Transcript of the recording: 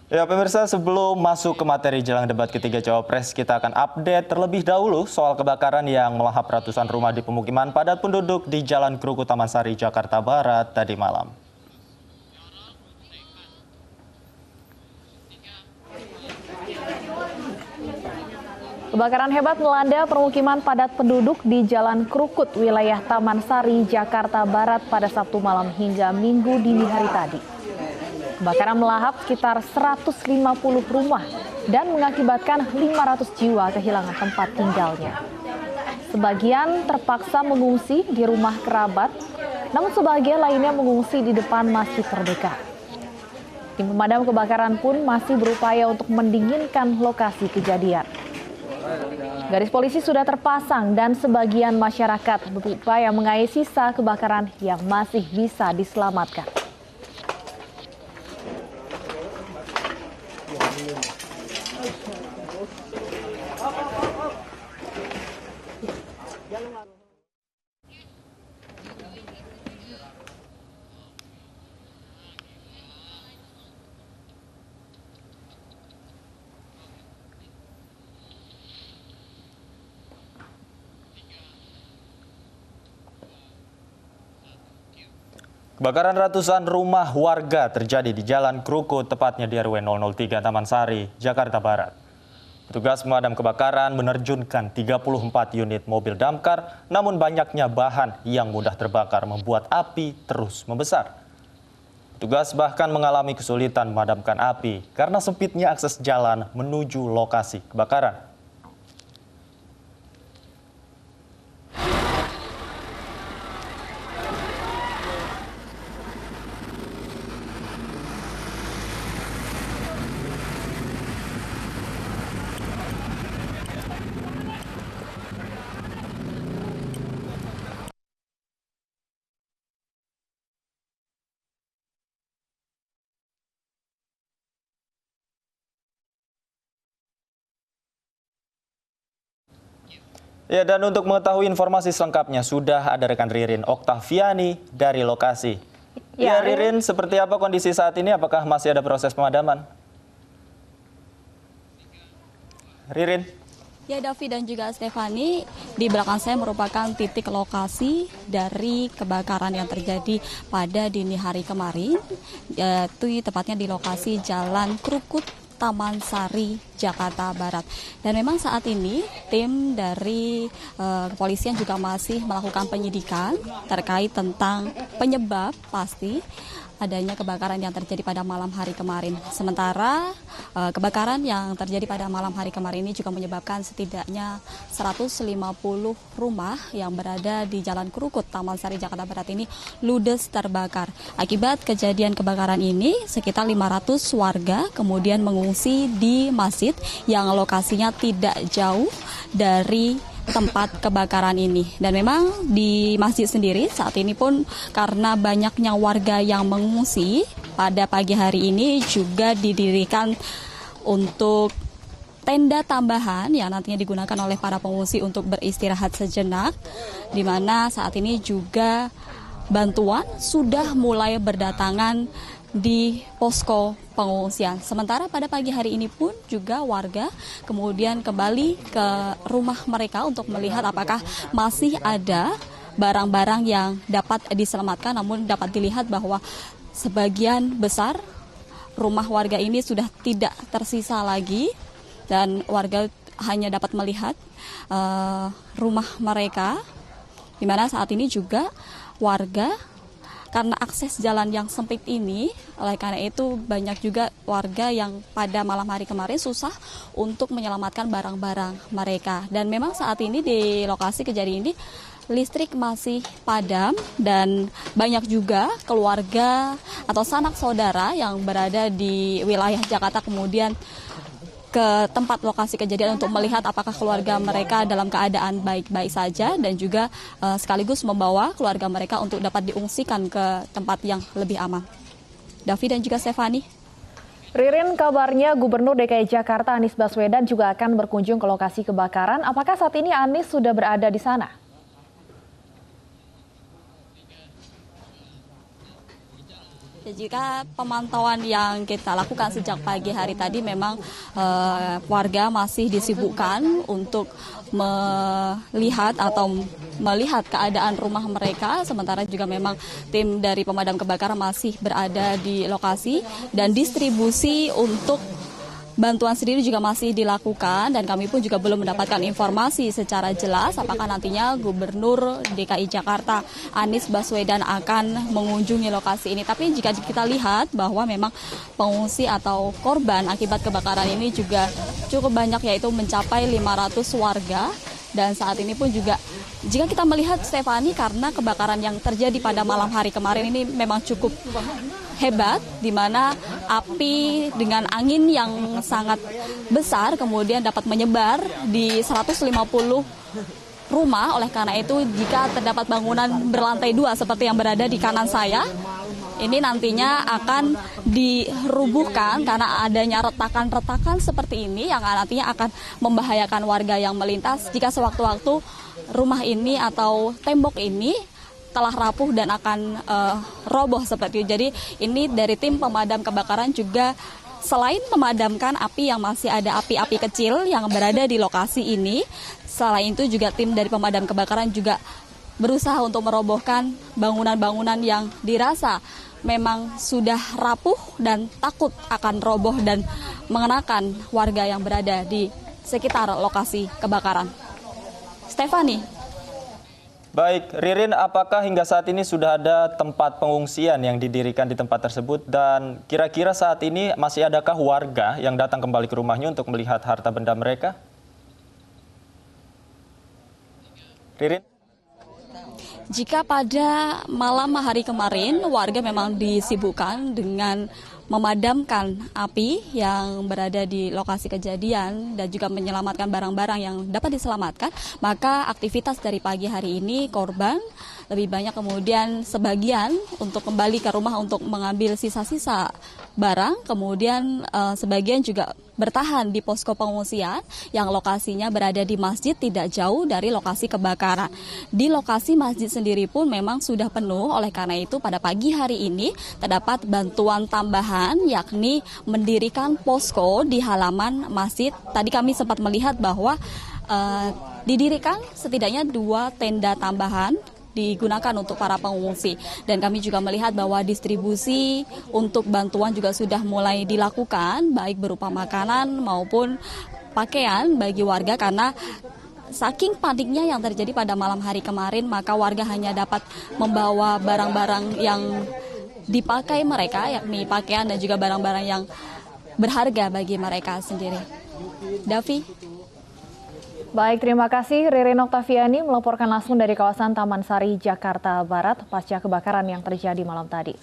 Ya pemirsa, sebelum masuk ke materi jelang debat ketiga Cawapres, kita akan update terlebih dahulu soal kebakaran yang melahap ratusan rumah di pemukiman padat penduduk di Jalan Krukut Taman Sari, Jakarta Barat tadi malam. Kebakaran hebat melanda permukiman padat penduduk di Jalan Krukut, wilayah Taman Sari, Jakarta Barat pada Sabtu malam hingga Minggu dini hari tadi. Kebakaran melahap sekitar 150 rumah dan mengakibatkan 500 jiwa kehilangan tempat tinggalnya. Sebagian terpaksa mengungsi di rumah kerabat, namun sebagian lainnya mengungsi di depan masjid terdekat. Tim pemadam kebakaran pun masih berupaya untuk mendinginkan lokasi kejadian. Garis polisi sudah terpasang dan sebagian masyarakat berupaya mengais sisa kebakaran yang masih bisa diselamatkan. Kebakaran ratusan rumah warga terjadi di Jalan Krukut, tepatnya di RW 003 Taman Sari, Jakarta Barat. Petugas pemadam kebakaran menerjunkan 34 unit mobil damkar, namun banyaknya bahan yang mudah terbakar membuat api terus membesar. Petugas bahkan mengalami kesulitan memadamkan api karena sempitnya akses jalan menuju lokasi kebakaran. Ya, dan untuk mengetahui informasi selengkapnya sudah ada rekan Ririn Oktaviani dari lokasi. Ya, Ririn, seperti apa kondisi saat ini? Apakah masih ada proses pemadaman? Ririn. Ya, Davi dan juga Stefani, di belakang saya merupakan titik lokasi dari kebakaran yang terjadi pada dini hari kemarin, yaitu tepatnya di lokasi Jalan Krukut, Taman Sari, Jakarta Barat. Dan memang saat ini tim dari kepolisian juga masih melakukan penyidikan terkait tentang penyebab pasti adanya kebakaran yang terjadi pada malam hari kemarin. Sementara kebakaran yang terjadi pada malam hari kemarin ini juga menyebabkan setidaknya 150 rumah yang berada di Jalan Krukut, Taman Sari, Jakarta Barat ini ludes terbakar. Akibat kejadian kebakaran ini, sekitar 500 warga kemudian mengungsi di masjid yang lokasinya tidak jauh dari tempat kebakaran ini. Dan memang di masjid sendiri saat ini pun karena banyaknya warga yang mengungsi, pada pagi hari ini juga didirikan untuk tenda tambahan yang nantinya digunakan oleh para pengungsi untuk beristirahat sejenak, di mana saat ini juga bantuan sudah mulai berdatangan di posko pengungsian. Sementara pada pagi hari ini pun juga warga kemudian kembali ke rumah mereka untuk melihat apakah masih ada barang-barang yang dapat diselamatkan, namun dapat dilihat bahwa sebagian besar rumah warga ini sudah tidak tersisa lagi dan warga hanya dapat melihat rumah mereka, di mana saat ini juga warga karena akses jalan yang sempit ini, oleh karena itu banyak juga warga yang pada malam hari kemarin susah untuk menyelamatkan barang-barang mereka. Dan memang saat ini di lokasi kejadian ini listrik masih padam dan banyak juga keluarga atau sanak saudara yang berada di wilayah Jakarta kemudian ke tempat lokasi kejadian untuk melihat apakah keluarga mereka dalam keadaan baik-baik saja dan juga sekaligus membawa keluarga mereka untuk dapat diungsikan ke tempat yang lebih aman. Davi dan juga Stefani. Ririn, kabarnya Gubernur DKI Jakarta Anies Baswedan juga akan berkunjung ke lokasi kebakaran. Apakah saat ini Anies sudah berada di sana? Ya, jika pemantauan yang kita lakukan sejak pagi hari tadi memang warga masih disibukkan untuk melihat keadaan rumah mereka, sementara juga memang tim dari pemadam kebakaran masih berada di lokasi dan distribusi untuk bantuan sendiri juga masih dilakukan, dan kami pun juga belum mendapatkan informasi secara jelas apakah nantinya Gubernur DKI Jakarta Anies Baswedan akan mengunjungi lokasi ini. Tapi jika kita lihat bahwa memang pengungsi atau korban akibat kebakaran ini juga cukup banyak, yaitu mencapai 500 warga. Dan saat ini pun juga jika kita melihat Stefani, karena kebakaran yang terjadi pada malam hari kemarin ini memang cukup hebat, di mana api dengan angin yang sangat besar kemudian dapat menyebar di 150 rumah. Oleh karena itu, jika terdapat bangunan berlantai 2 seperti yang berada di kanan saya, ini nantinya akan dirubuhkan karena adanya retakan-retakan seperti ini yang nantinya akan membahayakan warga yang melintas jika sewaktu-waktu rumah ini atau tembok ini telah rapuh dan akan roboh seperti itu. Jadi ini dari tim pemadam kebakaran juga selain memadamkan api yang masih ada api-api kecil yang berada di lokasi ini, selain itu juga tim dari pemadam kebakaran juga berusaha untuk merobohkan bangunan-bangunan yang dirasa memang sudah rapuh dan takut akan roboh dan mengenakan warga yang berada di sekitar lokasi kebakaran. Stefani. Baik, Ririn, apakah hingga saat ini sudah ada tempat pengungsian yang didirikan di tempat tersebut, dan kira-kira saat ini masih adakah warga yang datang kembali ke rumahnya untuk melihat harta benda mereka? Ririn? Jika pada malam hari kemarin warga memang disibukkan dengan memadamkan api yang berada di lokasi kejadian dan juga menyelamatkan barang-barang yang dapat diselamatkan, maka aktivitas dari pagi hari ini korban lebih banyak kemudian sebagian untuk kembali ke rumah untuk mengambil sisa-sisa barang, kemudian sebagian juga bertahan di posko pengungsian yang lokasinya berada di masjid tidak jauh dari lokasi kebakaran. Di lokasi masjid sendiri pun memang sudah penuh, oleh karena itu pada pagi hari ini terdapat bantuan tambahan yakni mendirikan posko di halaman masjid. Tadi kami sempat melihat bahwa didirikan setidaknya 2 tenda tambahan digunakan untuk para pengungsi, dan kami juga melihat bahwa distribusi untuk bantuan juga sudah mulai dilakukan baik berupa makanan maupun pakaian bagi warga, karena saking paniknya yang terjadi pada malam hari kemarin, maka warga hanya dapat membawa barang-barang yang dipakai mereka, yakni pakaian dan juga barang-barang yang berharga bagi mereka sendiri. Davi. Baik, terima kasih Ririn Oktaviani melaporkan langsung dari kawasan Taman Sari, Jakarta Barat pasca kebakaran yang terjadi malam tadi.